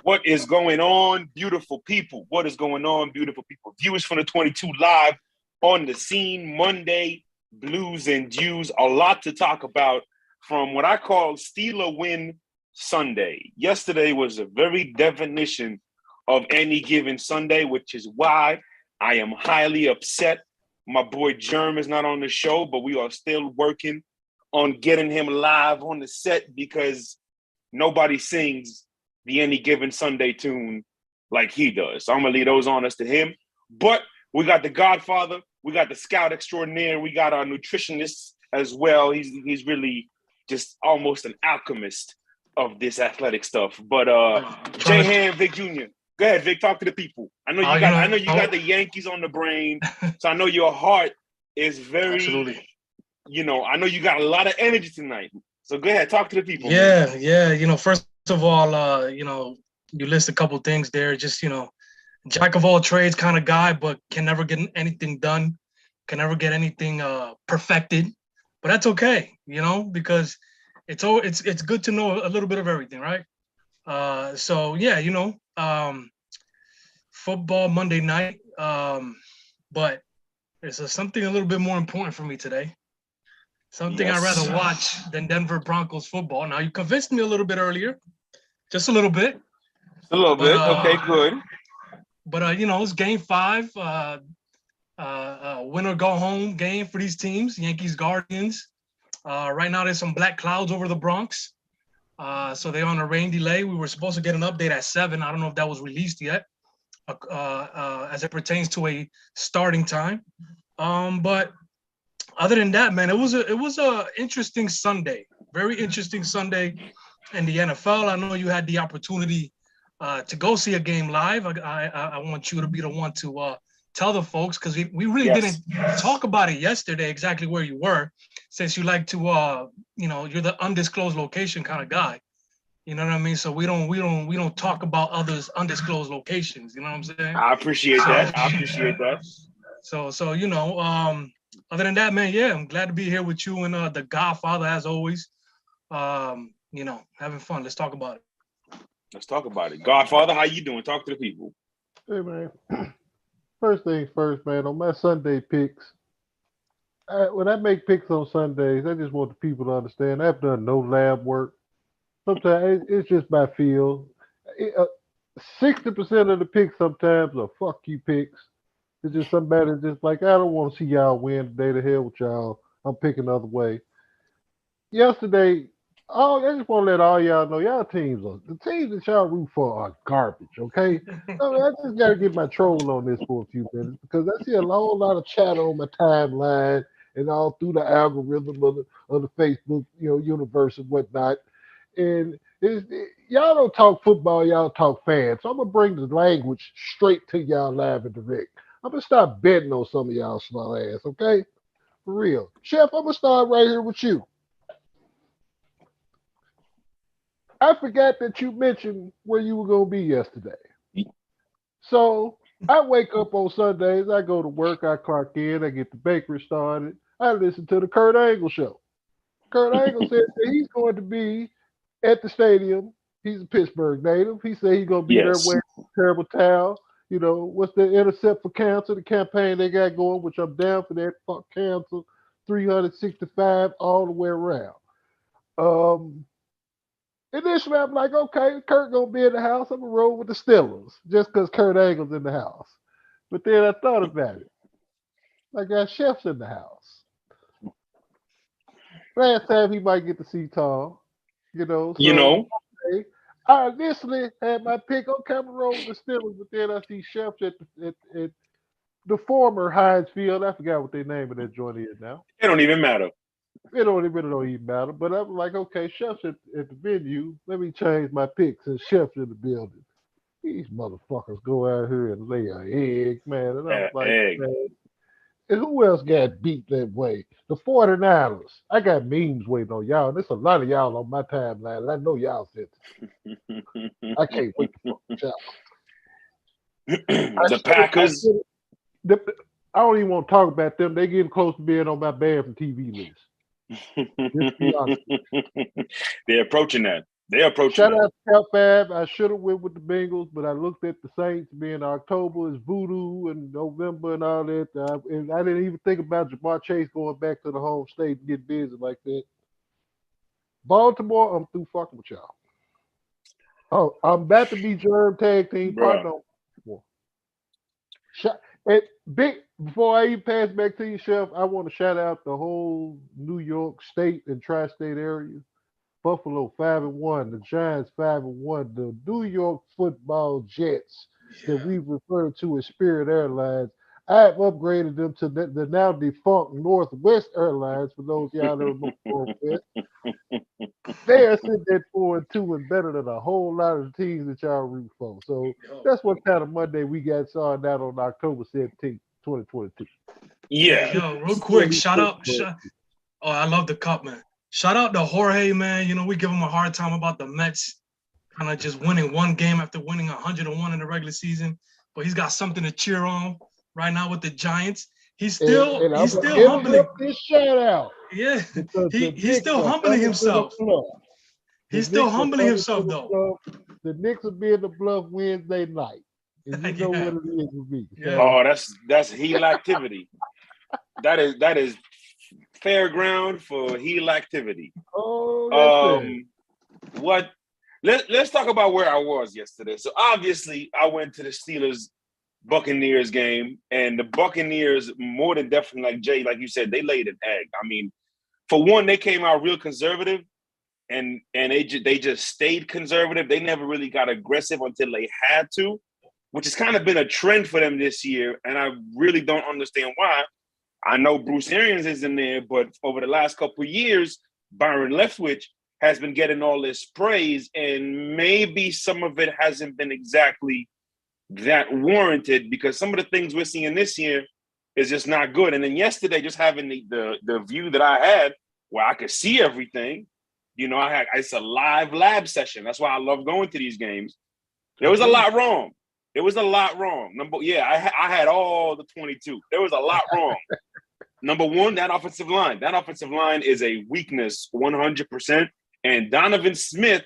What is going on, beautiful people? What is going on, beautiful people? Viewers from the 22 live on the scene Monday, Blues and Dews. A lot to talk about from what I call Steeler win Sunday. Yesterday was a very definition of any given Sunday, which is why I am highly upset. My boy Germ is not on the show, but we are still working on getting him live on the set because nobody sings the Any Given Sunday tune like he does. So I'm going to leave those honors to him. But we got the Godfather. We got the Scout Extraordinaire. We got our nutritionist as well. He's really just almost an alchemist of this athletic stuff. But J. Ham, Vic Jr., go ahead, Vic, talk to the people. I know you got the Yankees on the brain, so I know your heart is very, absolutely. I know you got a lot of energy tonight. So go ahead, talk to the people. Yeah, man. Yeah. First of all, you list a couple things there. Just, jack of all trades kind of guy, but can never get anything done, can never get anything perfected. But that's okay, because it's good to know a little bit of everything, right? So yeah, football Monday night, but there's something a little bit more important for me today. Something I'd rather watch than Denver Broncos football. Now, you convinced me a little bit earlier, just a little bit. A little bit. Okay, good. But it's Game 5, win or go home game for these teams, Yankees, Guardians. Right now, there's some black clouds over the Bronx. So they're on a rain delay. We were supposed to get an update at 7. I don't know if that was released yet, as it pertains to a starting time. But other than that, man, it was a interesting Sunday, very interesting Sunday in the NFL. I know you had the opportunity to go see a game live. I want you to be the one to tell the folks, because we really didn't talk about it yesterday exactly where you were, since you like to you're the undisclosed location kind of guy. You know what I mean? So we don't talk about others' undisclosed locations. You know what I'm saying? I appreciate that. So other than that, man, yeah, I'm glad to be here with you and the Godfather as always. Having fun. Let's talk about it. Godfather, how you doing? Talk to the people. Hey, man. First things first, man. On my Sunday picks, when I make picks on Sundays, I just want the people to understand I've done no lab work. Sometimes it's just by feel. 60% of the picks sometimes are fuck you picks. It's just somebody just like, I don't want to see y'all win today. To hell with y'all. I'm picking another way. Yesterday, I just want to let all y'all know the teams that y'all root for are garbage, okay? I just got to get my troll on this for a few minutes because I see a whole lot of chatter on my timeline and all through the algorithm of the Facebook, universe and whatnot. And y'all don't talk football, y'all talk fans. So I'm going to bring the language straight to y'all live and direct. I'm going to start betting on some of y'all small ass, okay? For real. Chef, I'm going to start right here with you. I forgot that you mentioned where you were going to be yesterday. So I wake up on Sundays, I go to work, I clock in, I get the bakery started. I listen to the Kurt Angle show. Kurt Angle said that he's going to be at the stadium. He's a Pittsburgh native. He said he's going to be there wearing a terrible towel. What's the Intercept for Cancer, the campaign they got going, which I'm down for that. Fuck cancer, 365 all the way around. Initially, I'm like, okay, Kurt gonna be in the house. I'm gonna roll with the Steelers just because Kurt Angle's in the house. But then I thought about it. I got Chef's in the house. Last time he might get to see Tom, Okay, I initially had my pick on camera roll with the Steelers, but then I see Chef's at the former Heinz Field. I forgot what they name of that joint is now. It don't even matter. It don't even matter. But I'm like, okay, Chef's at the venue. Let me change my pick since Chef's in the building. These motherfuckers go out here and lay an egg, man. And I'm like, man, and who else got beat that way? The 49ers. I got memes waiting on y'all. And there's a lot of y'all on my timeline. And I know y'all said it. I can't wait to fuck with y'all. The Packers. I don't even want to talk about them. They getting close to being on my banned from TV list. They're approaching that. They're approaching. Shout out to Cal Fab. I should have went with the Bengals, but I looked at the Saints being October is voodoo and November and all that. And I didn't even think about Jamar Chase going back to the home state and get busy like that. Baltimore, I'm through fucking with y'all. Oh, I'm about to be Germ tag team partner. And big before I even pass back to you, Chef, I want to shout out the whole New York State and tri-state area. Buffalo 5-1, the Giants 5-1, the New York Football Jets that we refer to as Spirit Airlines. I have upgraded them to the now defunct Northwest Airlines for those y'all that remember Northwest. They are sitting at 4-2 and better than a whole lot of the teams that y'all root for. So that's what kind of Monday we got started out on October 17th, 2022. Yeah. Yo, real quick, shout out. Oh, I love the cup, man. Shout out to Jorge, man. You know, we give him a hard time about the Mets kind of just winning one game after winning 101 in the regular season. But he's got something to cheer on right now with the Giants. He's still humbling. This shout out. Yeah, he's still humbling himself. He's still humbling himself, though. The Knicks will be in the bluff Wednesday night. And you know what it is with me. Yeah. Oh, that's heel activity. that is fair ground for heel activity. Oh, what? Let's talk about where I was yesterday. So obviously, I went to the Steelers Buccaneers game, and the Buccaneers, more than definitely, like Jay, like you said, they laid an egg. I mean, for one, they came out real conservative, and they just stayed conservative. They never really got aggressive until they had to, which has kind of been a trend for them this year, and I really don't understand why. I know Bruce Arians is in there, but over the last couple of years, Byron Leftwich has been getting all this praise, and maybe some of it hasn't been exactly that warranted because some of the things we're seeing this year is just not good. And then yesterday, just having the view that I had where I could see everything, you know, it's a live lab session. That's why I love going to these games. There was a lot wrong. There was a lot wrong. I had all the 22. There was a lot wrong. Number one, that offensive line. That offensive line is a weakness 100%. And Donovan Smith,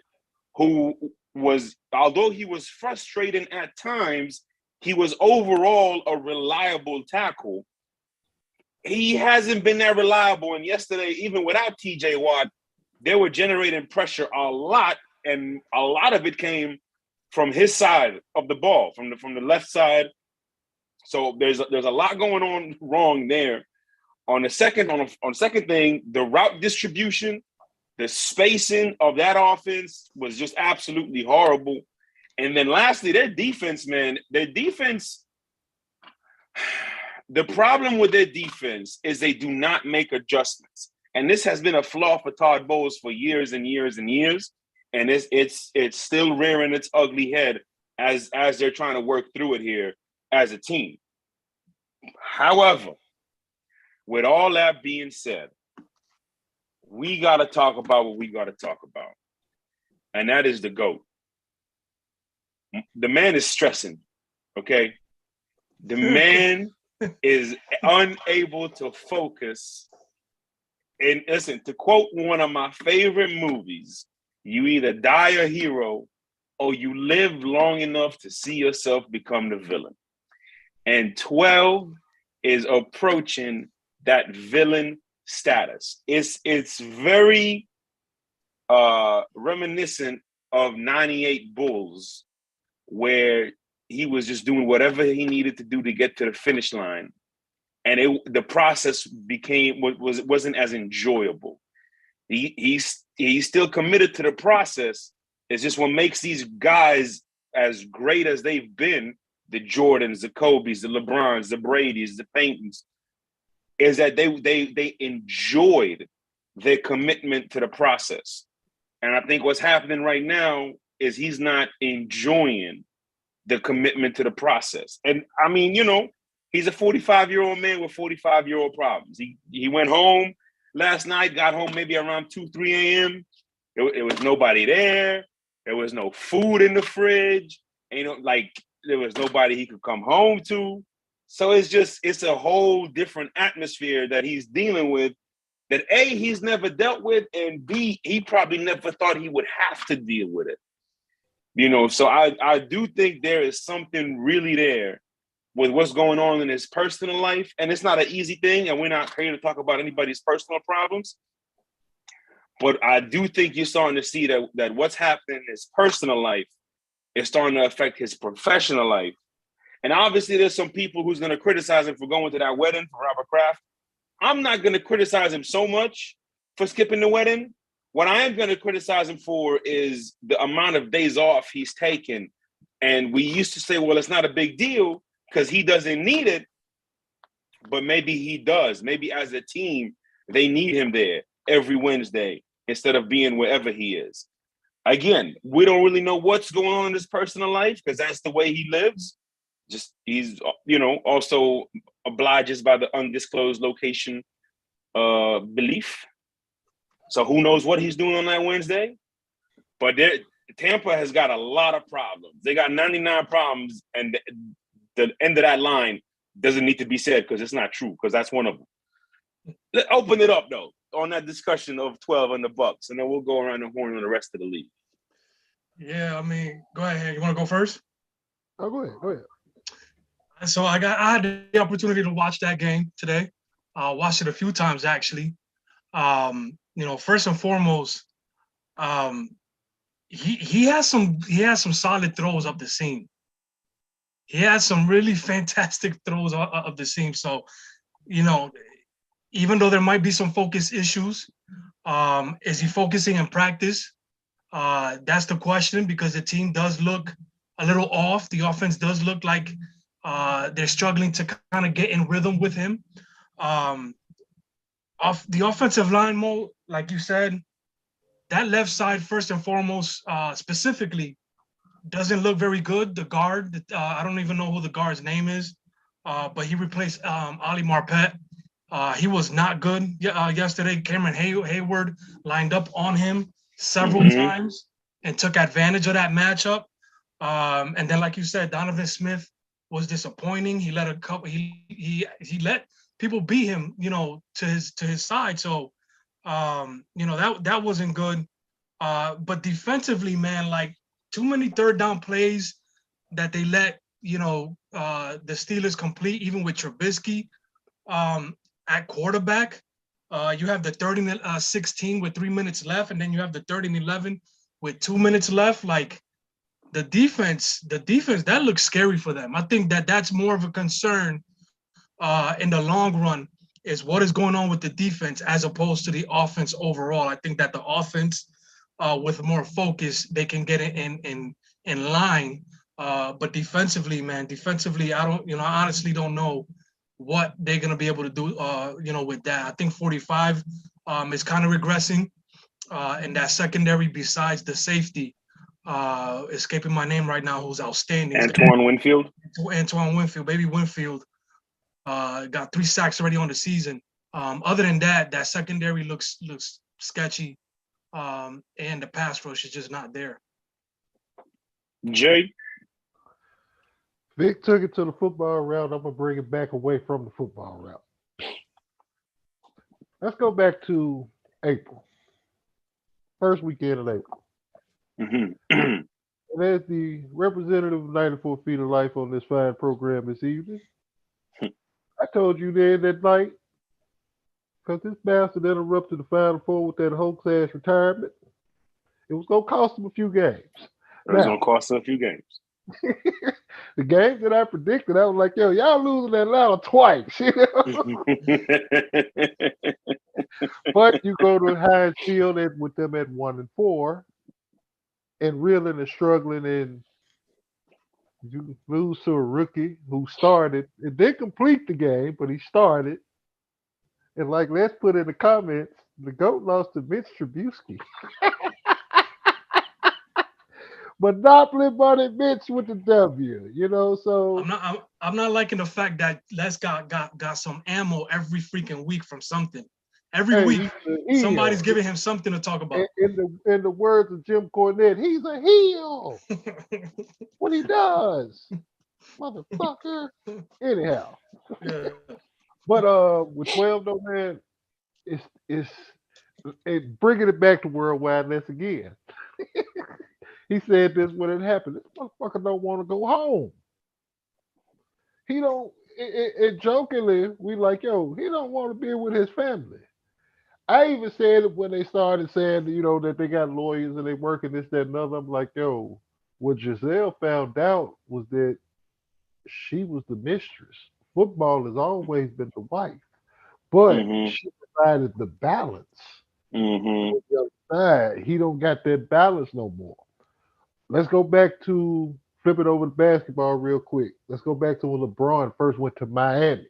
who was, although he was frustrating at times, he was overall a reliable tackle. He hasn't been that reliable. And yesterday, even without TJ Watt, they were generating pressure a lot. And a lot of it came from his side of the ball, from the left side. So there's a lot going on wrong there. On the second thing, the route distribution, the spacing of that offense was just absolutely horrible. And then lastly, their defense, man, the problem with their defense is they do not make adjustments. And this has been a flaw for Todd Bowles for years and years and years. And it's still rearing its ugly head as they're trying to work through it here as a team. However, with all that being said, we got to talk about what we got to talk about. And that is the GOAT. The man is stressing, okay? The man is unable to focus. And listen, to quote one of my favorite movies, you either die a hero or you live long enough to see yourself become the villain. And 12 is approaching that villain status. It's very reminiscent of 98 Bulls, where he was just doing whatever he needed to do to get to the finish line. And the process wasn't as enjoyable. He's still committed to the process. It's just what makes these guys as great as they've been, the Jordans, the Kobes, the LeBrons, the Bradys, the Paytons, is that they enjoyed their commitment to the process. And I think what's happening right now is he's not enjoying the commitment to the process. And I mean, you know, he's a 45-year-old man with 45-year-old problems. He went home last night, got home maybe around 2, 3 a.m. It was nobody there. There was no food in the fridge. There was nobody he could come home to. So it's a whole different atmosphere that he's dealing with. that A, he's never dealt with, and B, he probably never thought he would have to deal with it. So I do think there is something really there with what's going on in his personal life. And it's not an easy thing, and we're not here to talk about anybody's personal problems. But I do think you're starting to see that what's happening in his personal life is starting to affect his professional life. And obviously there's some people who's going to criticize him for going to that wedding for Robert Kraft. I'm not going to criticize him so much for skipping the wedding. What I am going to criticize him for is the amount of days off he's taken. And we used to say, well, it's not a big deal because he doesn't need it. But maybe he does. Maybe as a team, they need him there every Wednesday instead of being wherever he is. Again, we don't really know what's going on in his personal life because that's the way he lives. Just he's, also obliges by the undisclosed location belief. So who knows what he's doing on that Wednesday? But Tampa has got a lot of problems. They got 99 problems, and the end of that line doesn't need to be said because it's not true, because that's one of them. Let's open it up, though, on that discussion of 12 and the Bucks, and then we'll go around the horn on the rest of the league. Yeah, go ahead. You want to go first? Oh, go ahead. So I had the opportunity to watch that game today. Watched it a few times, actually. First and foremost, he has some solid throws up the seam. He has some really fantastic throws up the seam. So, even though there might be some focus issues, is he focusing in practice? That's the question, because the team does look a little off. The offense does look like they're struggling to kind of get in rhythm with him. Off the offensive line, Mo, like you said, that left side, first and foremost, specifically, doesn't look very good. The guard, I don't even know who the guard's name is, but he replaced Ali Marpet. He was not good yesterday. Cameron Hayward lined up on him several times and took advantage of that matchup. And then, like you said, Donovan Smith was disappointing. He let a couple. He let people beat him, to his side. So, that wasn't good. But defensively, man, like, too many third down plays that they let, the Steelers complete, even with Trubisky at quarterback. You have the 30-16 with 3 minutes left, and then you have the 30-11 with 2 minutes left. Like, the defense, that looks scary for them. I think that's more of a concern in the long run, is what is going on with the defense as opposed to the offense overall. I think that the offense, with more focus, they can get it in line. But defensively, I honestly don't know what they're going to be able to do, with that. I think 45 is kind of regressing. And that secondary, besides the safety, escaping my name right now, who's outstanding. Antoine Winfield, baby Winfield, got 3 sacks already on the season. Other than that secondary looks sketchy, and the pass rush is just not there. Jay? Vic took it to the football route. I'm going to bring it back away from the football route. Let's go back to April. First weekend of April. And as the representative of 94 Feet of Life on this fine program this evening, I told you then that night, because this bastard interrupted the Final Four with that hoax-ass retirement, it was going to cost him a few games. It was going to cost him a few games. The games that I predicted, I was like, yo, y'all losing Atlanta twice. But you go to Heinz Field with them at 1-4 and reeling and struggling, and you lose to a rookie who started. It didn't complete the game, but he started. And like, let's put in the comments, the GOAT lost to Mitch Trubisky. Monopoly money, Mitch with the W. So I'm not liking the fact that Les got some ammo every freaking week from something. Every week, somebody's giving him something to talk about. In the words of Jim Cornette, he's a heel. What he does, motherfucker. Anyhow, yeah. But with 12 though, man, bringing it back to worldwideness again. He said this when it happened. This motherfucker don't want to go home. He don't. It jokingly, we like, yo, he don't want to be with his family. I even said it when they started saying, that they got lawyers and they working this, that, and other. I'm like, yo, what Giselle found out was that she was the mistress. Football has always been the wife, but Mm-hmm. she provided the balance. Mm-hmm. On the other side, he don't got that balance no more. Let's go back to flip it over to basketball real quick. Let's go back to when LeBron first went to Miami,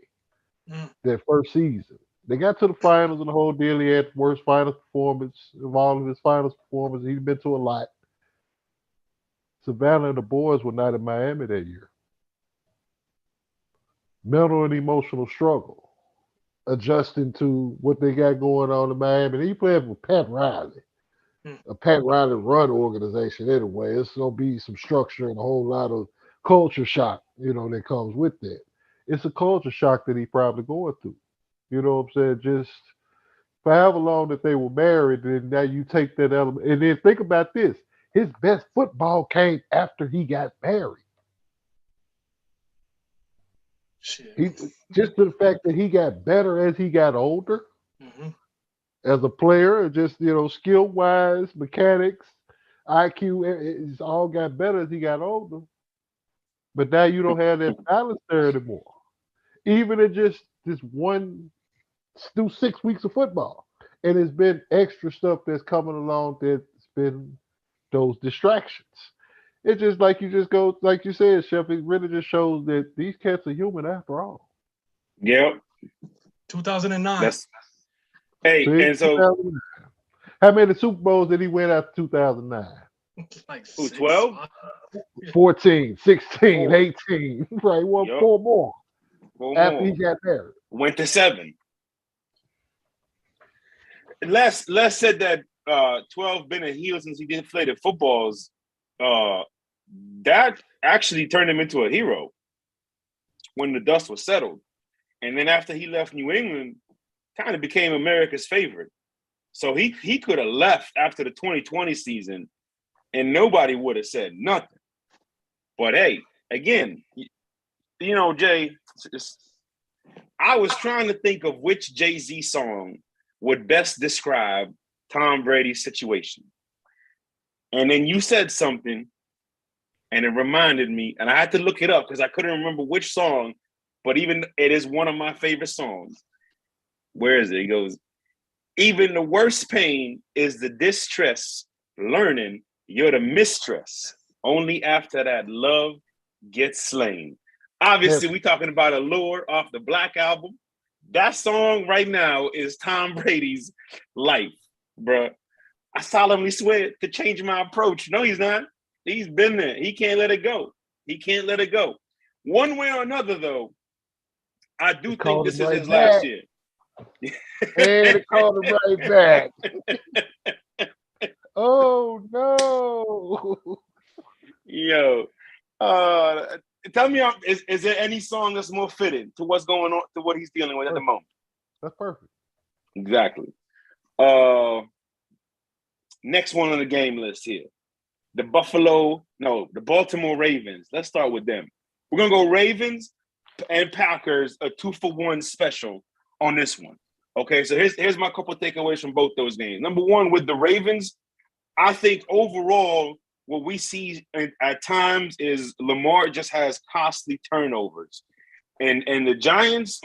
that first season. They got to the finals and the whole deal. He had the worst finals performance of all of his finals performances. He'd been to a lot. Savannah and the boys were not in Miami that year. Mental and emotional struggle adjusting to what they got going on in Miami. And he played with Pat Riley, a Pat Riley run organization anyway. It's going to be some structure and a whole lot of culture shock, that comes with that. It's a culture shock that he probably going through. You know what I'm saying? Just for however long that they were married, and now you take that element. And then think about this. His best football came after he got married. Just the fact that he got better as he got older as a player, just skill wise, mechanics, IQ, it's all got better as he got older. But now you don't have that balance there anymore. Even in just this one through 6 weeks of football, and it's been extra stuff that's coming along that's been those distractions. It's just like you just go, like you said, Chef. It really just shows that these cats are human after all. Yep. 2009. Hey, See, and so 2009. How many Super Bowls did he win after 2009? Like 12? 14, 16, 18. Right, won Yep. 4 more after he more. got married. Went to 7. Les said that 12 been a heel since he deflated footballs. That actually turned him into a hero when the dust was settled. And then after he left New England, kind of became America's favorite. So he could have left after the 2020 season and nobody would have said nothing. But hey, again, Jay, I was trying to think of which Jay-Z song would best describe Tom Brady's situation. And then you said something, and it reminded me, and I had to look it up because I couldn't remember which song, but even it is one of my favorite songs. Where is it? It goes, even the worst pain is the distress, learning you're the mistress. Only after that love gets slain. Obviously, we talking about Allure off the Black album. That song right now is Tom Brady's life, bruh. I solemnly swear to change my approach. No, he's not. He's been there. He can't let it go. He can't let it go. One way or another, though, I do think this is his last year. And it called him right back. Oh, no. Yo. Tell me, is there any song that's more fitting to what's going on, to what he's dealing with at the moment? That's perfect. Exactly. Next one on the game list here. The Baltimore Ravens. Let's start with them. We're going to go Ravens and Packers, a 2-for-1 special on this one. Okay, so here's my couple takeaways from both those games. Number one, with the Ravens, I think overall what we see at times is Lamar just has costly turnovers. And the Giants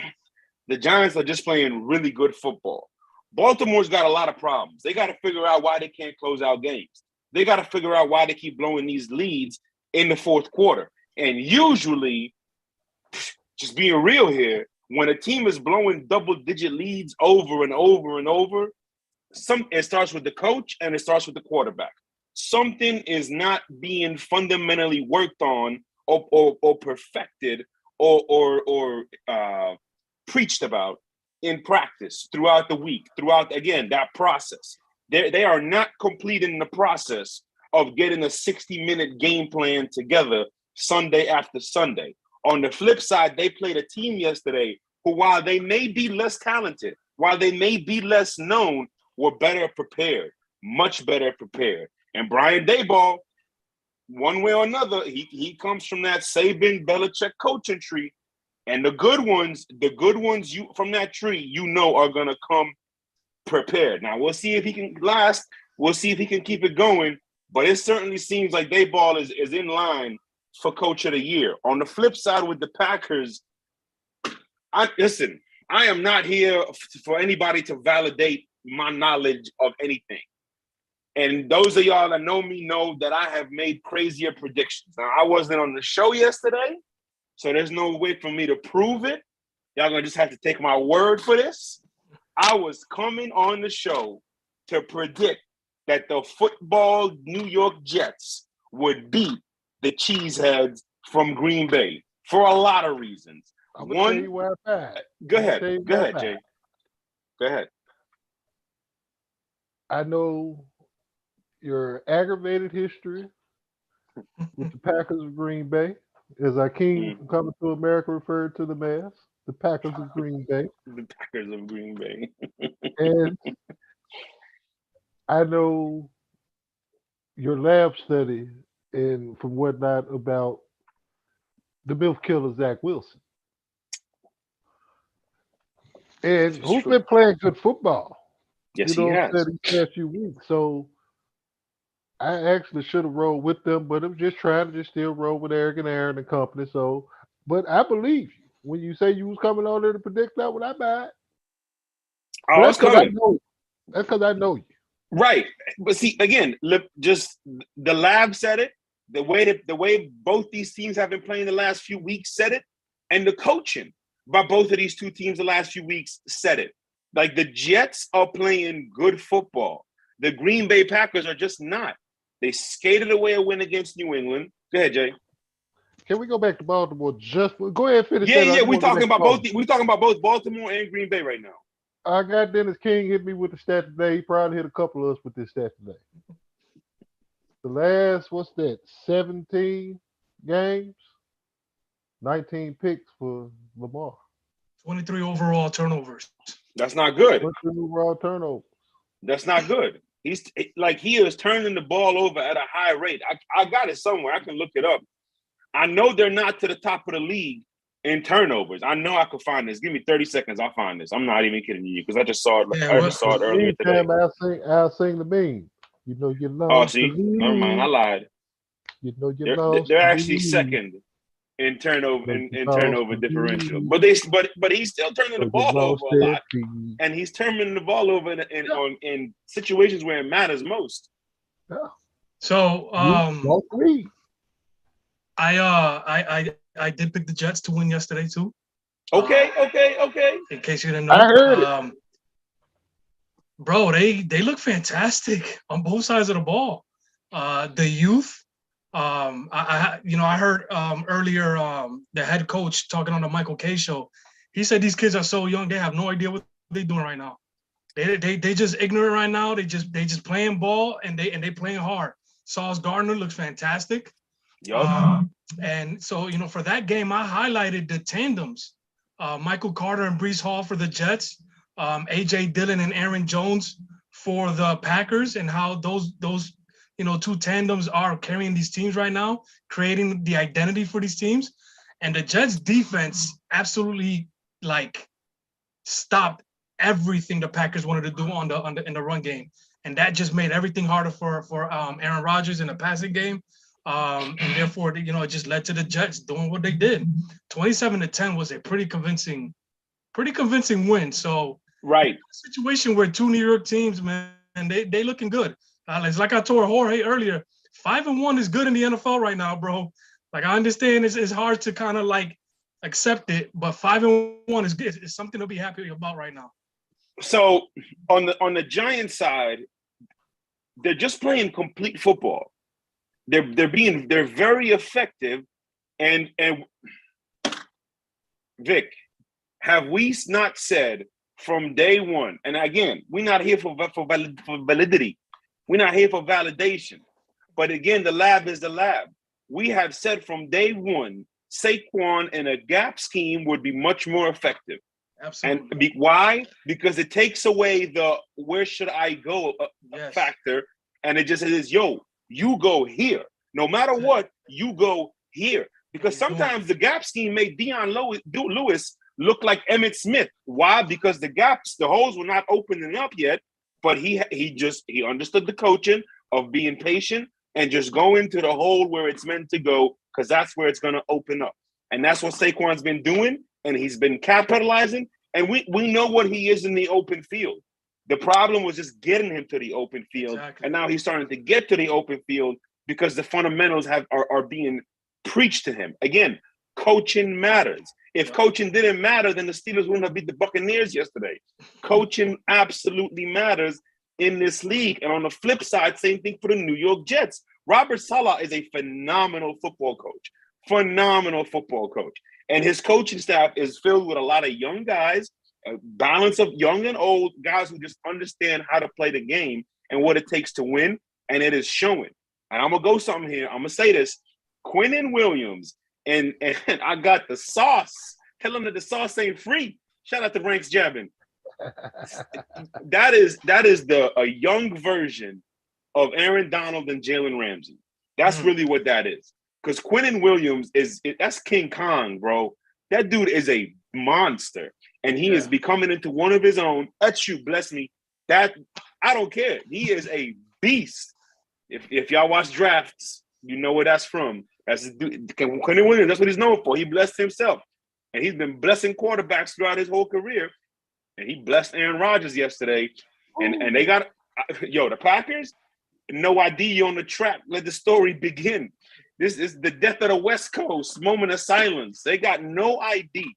are just playing really good football. Baltimore's got a lot of problems. They got to figure out why they can't close out games. They got to figure out why they keep blowing these leads in the fourth quarter. And usually, just being real here, when a team is blowing double-digit leads over and over and over, it starts with the coach and it starts with the quarterback. Something is not being fundamentally worked on or perfected or preached about in practice throughout the week, again, that process. They are not completing the process of getting a 60-minute game plan together Sunday after Sunday. On the flip side, they played a team yesterday who, while they may be less talented, while they may be less known, were better prepared, much better prepared. And Brian Daboll, one way or another, he comes from that Saban Belichick coaching tree. And the good ones you from that tree, are gonna come prepared. Now we'll see if he can last. We'll see if he can keep it going. But it certainly seems like Daboll is in line for Coach of the Year. On the flip side with the Packers, I am not here for anybody to validate my knowledge of anything. And those of y'all that know me know that I have made crazier predictions. Now, I wasn't on the show yesterday, so there's no way for me to prove it. Y'all gonna just have to take my word for this. I was coming on the show to predict that the football New York Jets would beat the Cheeseheads from Green Bay for a lot of reasons. I'm gonna tell you where I'm at. Go ahead, Jay. Go ahead. I know your aggravated history with the Packers of Green Bay, as our king from Coming to America referred to them as the Packers of Green Bay. The Packers of Green Bay. And I know your lab study and from whatnot about the MILF killer Zach Wilson. And who's been playing good football? Yes, he has. These past few weeks. So I actually should have rolled with them, but I'm just trying to still roll with Eric and Aaron and company. So, but I believe you. When you say you was coming on there to predict that, when I buy it. Oh, that's coming. That's because I know you. Right. But see, again, just the lab said it. The way both these teams have been playing the last few weeks said it. And the coaching by both of these two teams the last few weeks said it. Like, the Jets are playing good football. The Green Bay Packers are just not. They skated away a win against New England. Go ahead, Jay. Can we go back to Baltimore? Go ahead and finish. Yeah. We're talking about both. We're talking about both Baltimore and Green Bay right now. I got Dennis King hit me with the stat today. He probably hit a couple of us with this stat today. The last, 17 games, 19 picks for Lamar. 23 overall turnovers. That's not good. 23 overall turnovers. That's not good. He is turning the ball over at a high rate. I got it somewhere. I can look it up. I know they're not to the top of the league in turnovers. I know I could find this. Give me 30 seconds. I'll find this. I'm not even kidding you because I just saw it. I just saw it earlier today. I'll sing the beam. You know you love. Oh, see, never mind. I lied. You know you love. They're actually second in turnover differential, but he's still turning the ball over a lot, and he's turning the ball over in situations where it matters most. Yeah. So I did pick the Jets to win yesterday too. Okay. In case you didn't know, I heard it. Bro, they look fantastic on both sides of the ball. The youth. I heard earlier the head coach talking on the Michael K show. He said these kids are so young, they have no idea what they're doing right now. They just ignorant right now. They just playing ball and they playing hard. Sauce Gardner looks fantastic. And so, for that game, I highlighted the tandems. Michael Carter and Breece Hall for the Jets, A.J. Dillon and Aaron Jones for the Packers, and how those two tandems are carrying these teams right now, creating the identity for these teams. And the Jets defense absolutely stopped everything the Packers wanted to do in the run game. And that just made everything harder for Aaron Rodgers in the passing game. And therefore, it just led to the Jets doing what they did. 27-10 was a pretty convincing win. So, right, situation where two New York teams, man, they looking good. It's like I told Jorge earlier, 5-1 is good in the NFL right now, bro. I understand it's hard to kind of accept it, but 5-1 is good. It's something to be happy about right now. So on the Giants side, they're just playing complete football. They're very effective, and Vic, have we not said from day one? And again, we're not here for validity. We're not here for validation. But again, the lab is the lab. We have said from day one, Saquon in a gap scheme would be much more effective. Absolutely. Why? Because it takes away the where should I go factor, and it just says, yo, you go here. No matter what, you go here. Because sometimes the gap scheme made Deion Lewis look like Emmitt Smith. Why? Because the holes were not opening up yet, but he understood the coaching of being patient and just go into the hole where it's meant to go, because that's where it's going to open up. And that's what Saquon's been doing, and he's been capitalizing. And we know what he is in the open field. The problem was just getting him to the open field. Exactly. And now he's starting to get to the open field because the fundamentals are being preached to him. Again, coaching matters. If coaching didn't matter, then the Steelers wouldn't have beat the Buccaneers yesterday. Coaching absolutely matters in this league. And on the flip side, same thing for the New York Jets. Robert Saleh is a phenomenal football coach. And his coaching staff is filled with a lot of young guys, a balance of young and old guys who just understand how to play the game and what it takes to win. And it is showing. And I'm going to go something here. I'm going to say this. Quinnen Williams, and I got the sauce. Tell him that the sauce ain't free. Shout out to Ranks Jabbin. That is a young version of Aaron Donald and Jalen Ramsey. That's really what that is. Because Quinnen Williams that's King Kong, bro. That dude is a monster. And he is becoming into one of his own. That's you, bless me. That I don't care. He is a beast. If y'all watch drafts, you know where that's from. That's Quinnen Williams. That's what he's known for. He blessed himself. And he's been blessing quarterbacks throughout his whole career. And he blessed Aaron Rodgers yesterday. And they got the Packers, no ID on the track. Let the story begin. This is the death of the West Coast, moment of silence. They got no ID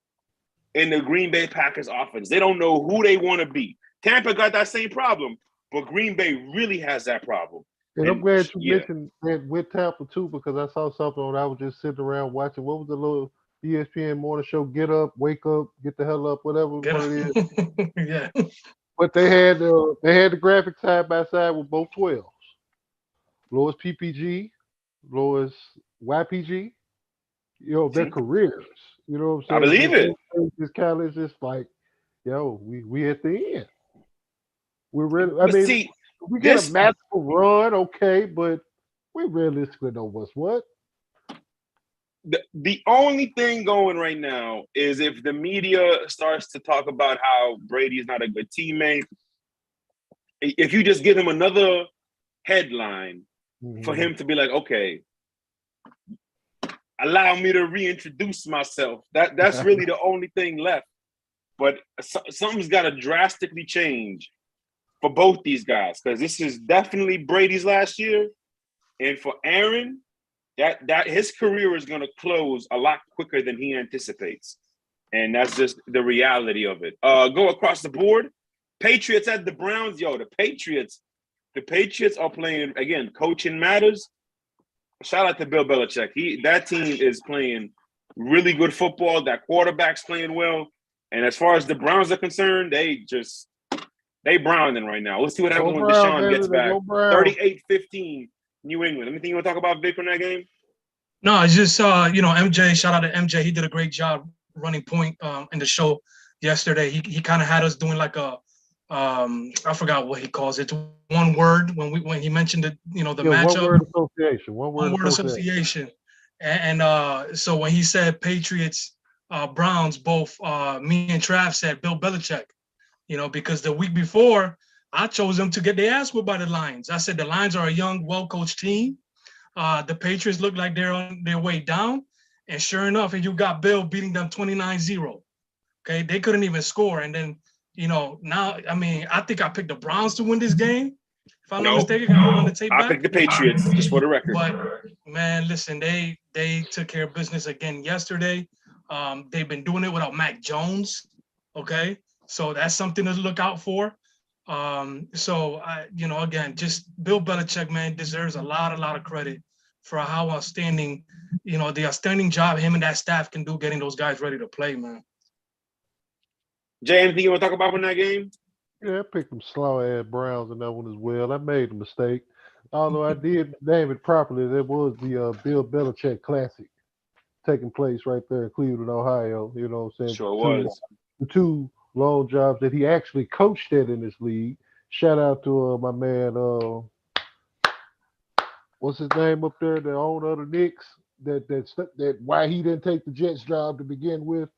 in the Green Bay Packers offense. They don't know who they want to be. Tampa got that same problem, but Green Bay really has that problem. And I'm glad you mentioned that with Tampa too, because I saw something when I was just sitting around watching. What was the little ESPN morning show? Get up, wake up, get the hell up, whatever it is. Yeah. But they had the graphics side by side with both 12s. Lowest PPG, lowest YPG. Their careers. You know what I'm saying? I believe it. This college is like, we at the end. We're really. We get a magical run, okay, but we realistically know what's what. The only thing going right now is if the media starts to talk about how Brady is not a good teammate, if you just give him another headline for him to be like, okay, allow me to reintroduce myself. That's really the only thing left. But something's got to drastically change for both these guys, because this is definitely Brady's last year. And for Aaron, that his career is going to close a lot quicker than he anticipates. And that's just the reality of it. Go across the board. Patriots at the Browns. The Patriots are playing, again, coaching matters. Shout out to Bill Belichick. That team is playing really good football. That quarterback's playing well. And as far as the Browns are concerned, they browning right now. Let's see what happens when Deshaun gets back. 38-15, New England. Anything you want to talk about, Vic, from that game? No, I just saw, MJ. Shout out to MJ. He did a great job running point in the show yesterday. He kind of had us doing like a I forgot what he calls it. One word when he mentioned the matchup. One word association. And so when he said Patriots, Browns, both me and Trav said Bill Belichick. Because the week before, I chose them to get their ass whipped by the Lions. I said the Lions are a young, well-coached team. The Patriots look like they're on their way down. And sure enough, you got Bill beating them 29-0. Okay, they couldn't even score. And then, now, I think I picked the Browns to win this game. If I'm not mistaken, I run the tape back. I picked the Patriots, just for the record. But, man, listen, they took care of business again yesterday. They've been doing it without Mac Jones, okay? So that's something to look out for. Again, just Bill Belichick, man, deserves a lot of credit for how outstanding, the outstanding job him and that staff can do getting those guys ready to play, man. Jay, anything you want to talk about in that game? Yeah, I picked them slow-ass Browns in that one as well. I made a mistake. Although I did name it properly, there was the Bill Belichick Classic taking place right there in Cleveland, Ohio. You know what I'm saying? Sure was. The two long jobs that he actually coached at in this league. Shout out to my man, what's his name up there, the owner of the Knicks. That why he didn't take the Jets job to begin with.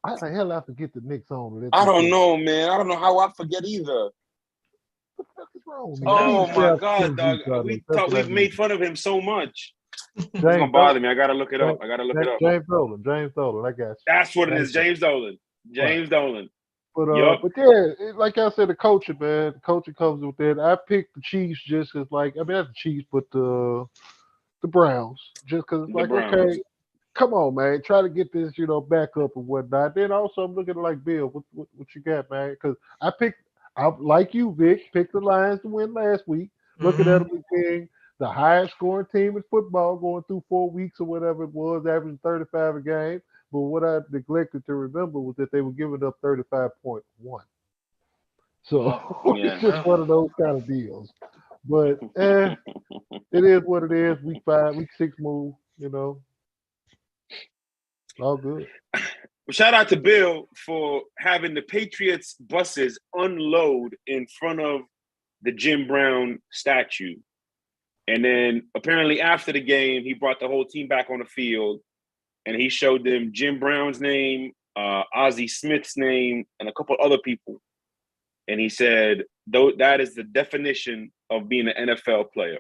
How the hell I forget the Knicks owner? I don't know, man. I don't know how I forget either. What the fuck is wrong with me? Oh my God, dog. We've made fun of him so much. It's gonna bother me. I gotta look it up. James Dolan. I got you. That's what it is. James Dolan. Dolan. But yeah, like I said, the coaching, man. The coaching comes with that. I picked the Chiefs just as not the Chiefs, but the Browns. Just because it's okay, come on, man. Try to get this, back up and whatnot. Then also I'm looking at like Bill. What you got, man? Because I like you, Vic, picked the Lions to win last week. Looking at them being the highest scoring team in football going through 4 weeks or whatever it was, averaging 35 a game. But what I neglected to remember was that they were giving up 35.1. So it's just one of those kind of deals. But it is what it is. Week 5, week 6 move, all good. Shout out to Bill for having the Patriots buses unload in front of the Jim Brown statue. And then apparently after the game, he brought the whole team back on the field and he showed them Jim Brown's name, Ozzie Smith's name, and a couple other people. And he said, that is the definition of being an NFL player.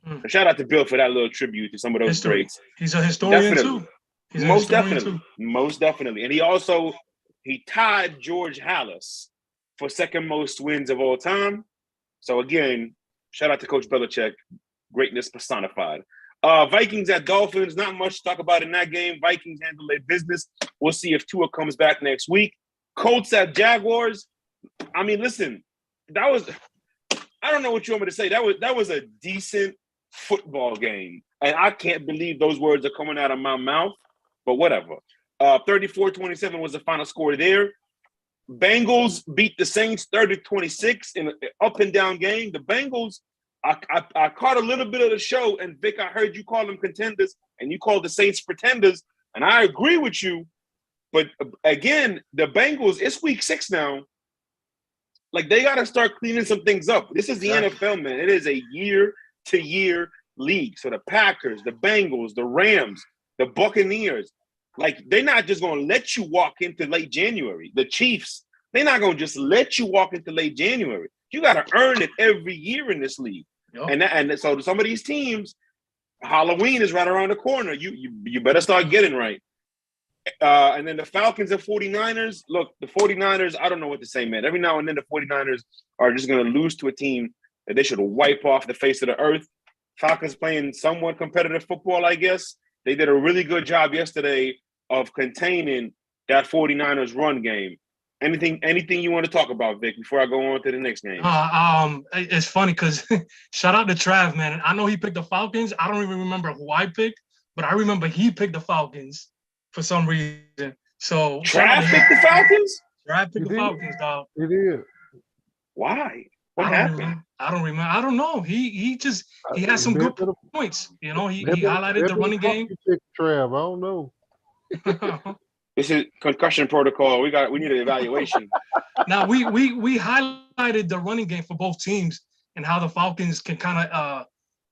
So shout out to Bill for that little tribute to some of those greats. He's a historian too. Most definitely. And he tied George Halas for second most wins of all time. So again, shout out to Coach Belichick, greatness personified. Vikings at Dolphins, not much to talk about in that game. Vikings handle their business. We'll see if Tua comes back next week. Colts at Jaguars. I mean, listen, I don't know what you want me to say. That was a decent football game. And I can't believe those words are coming out of my mouth, but whatever. 34-27 was the final score there. Bengals beat the Saints 30-26 in an up and down game. The Bengals, I caught a little bit of the show, and Vic, I heard you call them contenders, and you called the Saints pretenders, and I agree with you. But again, the Bengals, it's week 6 now. Like, they got to start cleaning some things up. This is the NFL, man. It is a year-to-year league. So the Packers, the Bengals, the Rams, the Buccaneers, like, they're not just going to let you walk into late January. The Chiefs, they're not going to just let you walk into late January. You got to earn it every year in this league. Yep. And so some of these teams, Halloween is right around the corner. You better start getting right. And then the Falcons and 49ers. Look, the 49ers, I don't know what to say, man. Every now and then the 49ers are just going to lose to a team that they should wipe off the face of the earth. Falcons playing somewhat competitive football, I guess. They did a really good job yesterday of containing that 49ers run game. Anything you want to talk about, Vic, before I go on to the next game? It's funny because shout out to Trav, man. I know he picked the Falcons. I don't even remember who I picked, but I remember he picked the Falcons for some reason. So Trav picked the Falcons? Trav picked the Falcons, dog. It is. Why? What happened? I don't remember. I don't know. He had some good points. He highlighted the running game. Trav, I don't know. This is concussion protocol. We need an evaluation. Now we highlighted the running game for both teams and how the Falcons can kind of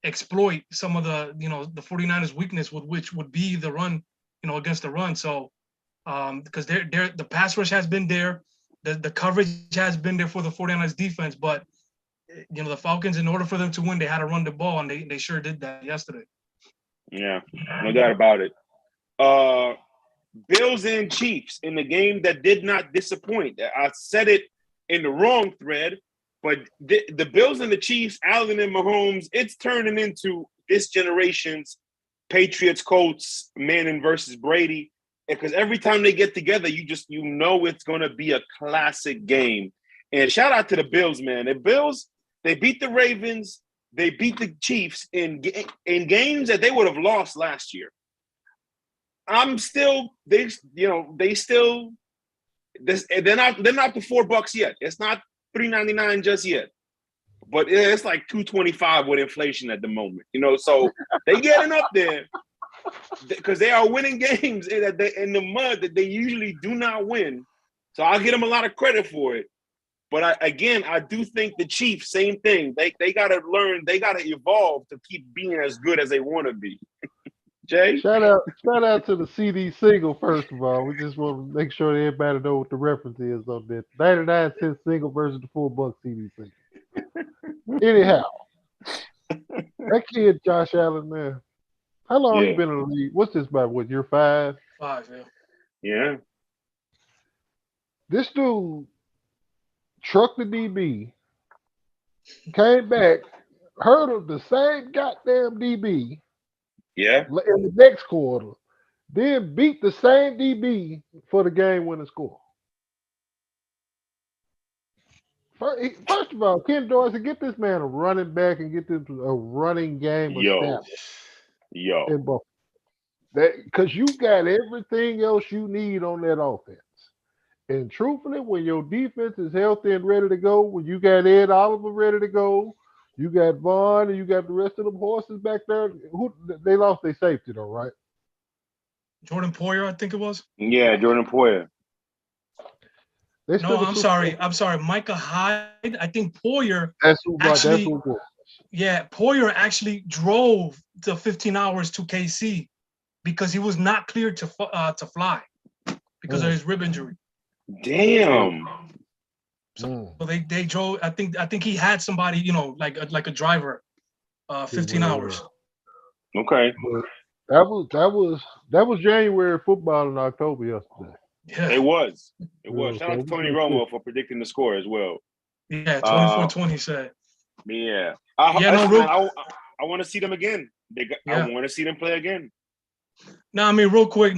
exploit some of the the 49ers weakness, which would be the run, against the run. So because the pass rush has been there, the coverage has been there for the 49ers defense, but the Falcons, in order for them to win, they had to run the ball, and they sure did that yesterday. Yeah, no doubt about it. Bills and Chiefs in the game that did not disappoint. I said it in the wrong thread, but the Bills and the Chiefs, Allen and Mahomes, it's turning into this generation's Patriots, Colts, Manning versus Brady. Because every time they get together, you know it's going to be a classic game. And shout out to the Bills, man. The Bills, they beat the Ravens, they beat the Chiefs in games that they would have lost last year. They're not the $4 yet. It's not $3.99 just yet, but it's like $2.25 with inflation at the moment. So they getting up there. because they are winning games in the mud that they usually do not win. So I'll give them a lot of credit for it. But I do think the Chiefs, same thing. They got to learn. They got to evolve to keep being as good as they want to be. Jay? Shout out to the CD single, first of all. We just want to make sure everybody know what the reference is on this. 99-cent single versus the $4 CD single. Anyhow, that kid, Josh Allen, man, how long he been in the league? What's this about? What, year 5? 5, yeah. Yeah. This dude trucked the DB, came back, hurdled the same goddamn DB. Yeah. In the next quarter, then beat the same DB for the game-winning score. First of all, Ken Dorsey, get this man a running back and get this a running game established. In Buffalo. Because you got everything else you need on that offense. And truthfully, when your defense is healthy and ready to go, when you got Ed Oliver ready to go, you got Vaughn and you got the rest of them horses back there. They lost their safety though, right? Jordan Poyer, I think it was. Yeah, Jordan Poyer. No, I'm sorry. Micah Hyde. I think Poyer that's who it was. Yeah, Poyer actually drove the 15 hours to KC because he was not cleared to fly because of his rib injury. Damn. So they drove. I think he had somebody, like a driver, 15 hours. Okay. That was January football in October yesterday. Yeah. It was. Shout out to Tony Romo for predicting the score as well. Yeah, 24-20 said. Yeah. I want to see them again. I want to see them play again. No, I mean, real quick,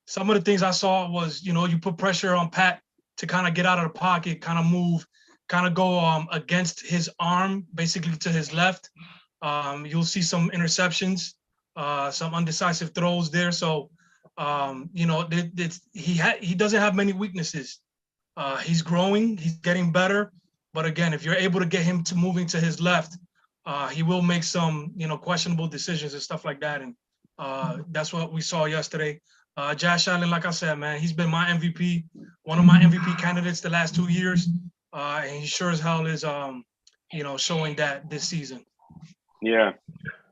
some of the things I saw was, you put pressure on Pat to kind of get out of the pocket, kind of move, kind of go against his arm, basically to his left. You'll see some interceptions, some undecisive throws there. So, he doesn't have many weaknesses. He's growing, he's getting better. But again, if you're able to get him to moving to his left, he will make some, questionable decisions and stuff like that. And that's what we saw yesterday. Josh Allen, like I said, man, he's been my MVP, one of my MVP candidates the last 2 years. And he sure as hell is, showing that this season. Yeah.